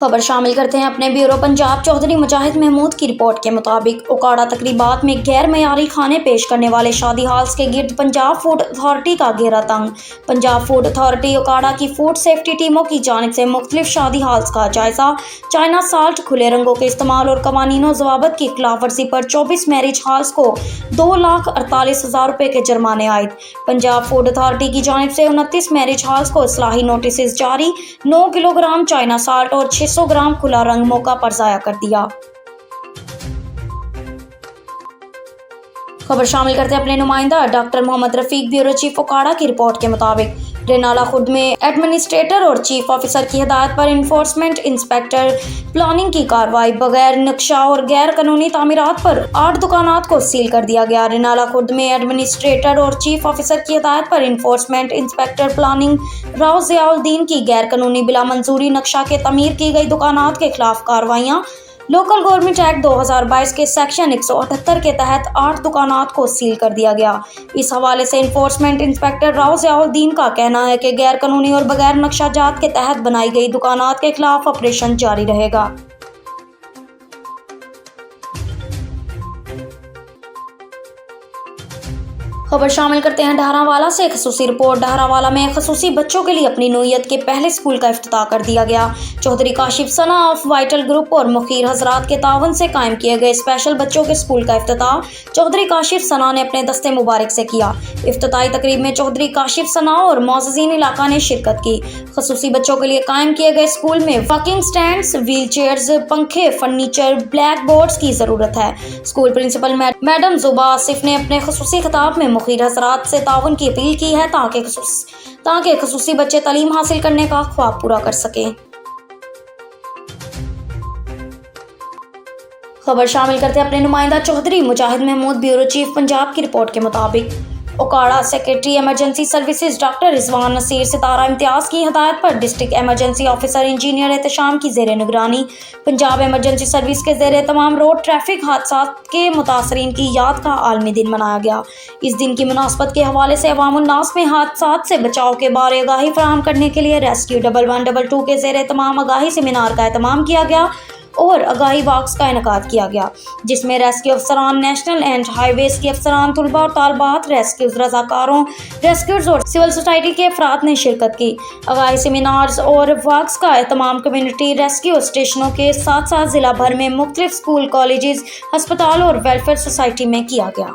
खबर शामिल करते हैं अपने ब्यूरो पंजाब। चौधरी मुजाहिद महमूद की रिपोर्ट के मुताबिक उकाड़ा तकरीबात में गैर मयारी खाने पेश करने वाले शादी हॉल्स के गिर्द पंजाब फूड अथॉरिटी का घेरा तंग। पंजाब फूड अथॉरिटी उकाड़ा की फूड सेफ्टी टीमों की जानिब से मुख्तलिफ शादी हॉल्स का जायजा, चाइना साल्ट, खुले रंगों के इस्तेमाल और कवानीनो ज़वाबत की खिलाफ वर्जी पर 24 मैरिज हॉल्स को 2,48,000 रुपये के जुर्माने आयद। पंजाब फूड अथॉरिटी की जानिब से 29 मैरिज हॉल्स को इस्लाही नोटिस जारी, 9 किलोग्राम चाइना साल्ट और 600 ग्राम खुला रंग मौका पर ज़ाया कर दिया। खबर शामिल करते हैं अपने नुमाइंदा doctor Mohammad Rafiq, bureau chief Okara की रिपोर्ट के मुताबिक रेनाला खुर्द में एडमिनिस्ट्रेटर और चीफ ऑफिसर की हिदायत पर इन्फोर्समेंट इंस्पेक्टर प्लानिंग की कार्रवाई, बगैर नक्शा और गैर कानूनी तामीरात पर 8 दुकानात को सील कर दिया गया। रेनाला खुर्द में एडमिनिस्ट्रेटर और चीफ ऑफिसर की हिदायत पर enforcement inspector planning Rao Ziauddin की गैर कानूनी बिला मंजूरी नक्शा के तमीर की गई दुकानात के खिलाफ कार्रवाइयाँ, लोकल गवर्नमेंट एक्ट 2022 के सेक्शन 178 के तहत 8 दुकानात को सील कर दिया गया। इस हवाले से इन्फोर्समेंट इंस्पेक्टर राव ज़ियाउद्दीन का कहना है कि गैर कानूनी और बगैर नक्शाजात के तहत बनाई गई दुकानात के खिलाफ ऑपरेशन जारी रहेगा। खबर शामिल करते हैं डहरावाला से खसूसी रिपोर्ट। डहरावाला में खसूसी बच्चों के लिए अपनी नौयत के पहले स्कूल का इफ्तिताह कर दिया गया। चौधरी काशिफ सना ऑफ वाइटल ग्रुप और मुखीर हजरात के तावन से कायम किए गए स्पेशल बच्चों के स्कूल का इफ्तिताह चौधरी काशिफ सना ने अपने दस्ते मुबारक से किया। इफ्तिताही तकरीब में चौधरी काशिफ सना और मोअज़्ज़िज़ीन इलाका ने शिरकत की। खसूसी बच्चों के लिए कायम किए गए स्कूल में वॉकिंग स्टैंड्स, व्हील चेयर्स, पंखे, फर्नीचर, ब्लैक बोर्ड्स की जरूरत है। स्कूल प्रिंसिपल मैडम जुबा आसिफ ने अपने खसूसी खिताब में मुखीर हजरात से ताउन की अपील की है ताकि खसूसी बच्चे तालीम हासिल करने का ख्वाब पूरा कर सकें। खबर शामिल करते हैं अपने नुमाइंदा चौधरी मुजाहिद महमूद, ब्यूरो चीफ पंजाब की रिपोर्ट के मुताबिक Okara secretary emergency services doctor Rizwan Naseer Sitara Imtiaz की हिदायत पर district emergency officer engineer Ehtesham की ज़ेर निगरानी पंजाब इमरजेंसी सर्विस के ज़ेर तमाम रोड ट्रैफिक हादसा के मुतासरीन की याद का आलमी दिन मनाया गया। इस दिन की मुनासबत के हवाले से अवामुन्नास में हादसा से बचाव के बारे आगाही फराहम करने के लिए रेस्क्यू 1122 के ज़ेर तमाम आगाही सेमिनार का एहतमाम किया गया और आगाही वॉक्स का इनेकाद किया गया, जिसमें रेस्क्यू अफसरान, नेशनल एंड हाईवेज के अफसरान, तुलबा और तालबात, रेस्क्यूज रजाकारों, रेस्क्यूज और सिविल सोसाइटी के अफराद ने शिरकत की। आगाही सेमिनार्स और वॉक्स का एहतमाम कम्युनिटी रेस्क्यू स्टेशनों के साथ साथ जिला भर में मुख्तलिफ स्कूल, कॉलेजेस, अस्पताल और वेलफेयर सोसाइटी में किया गया।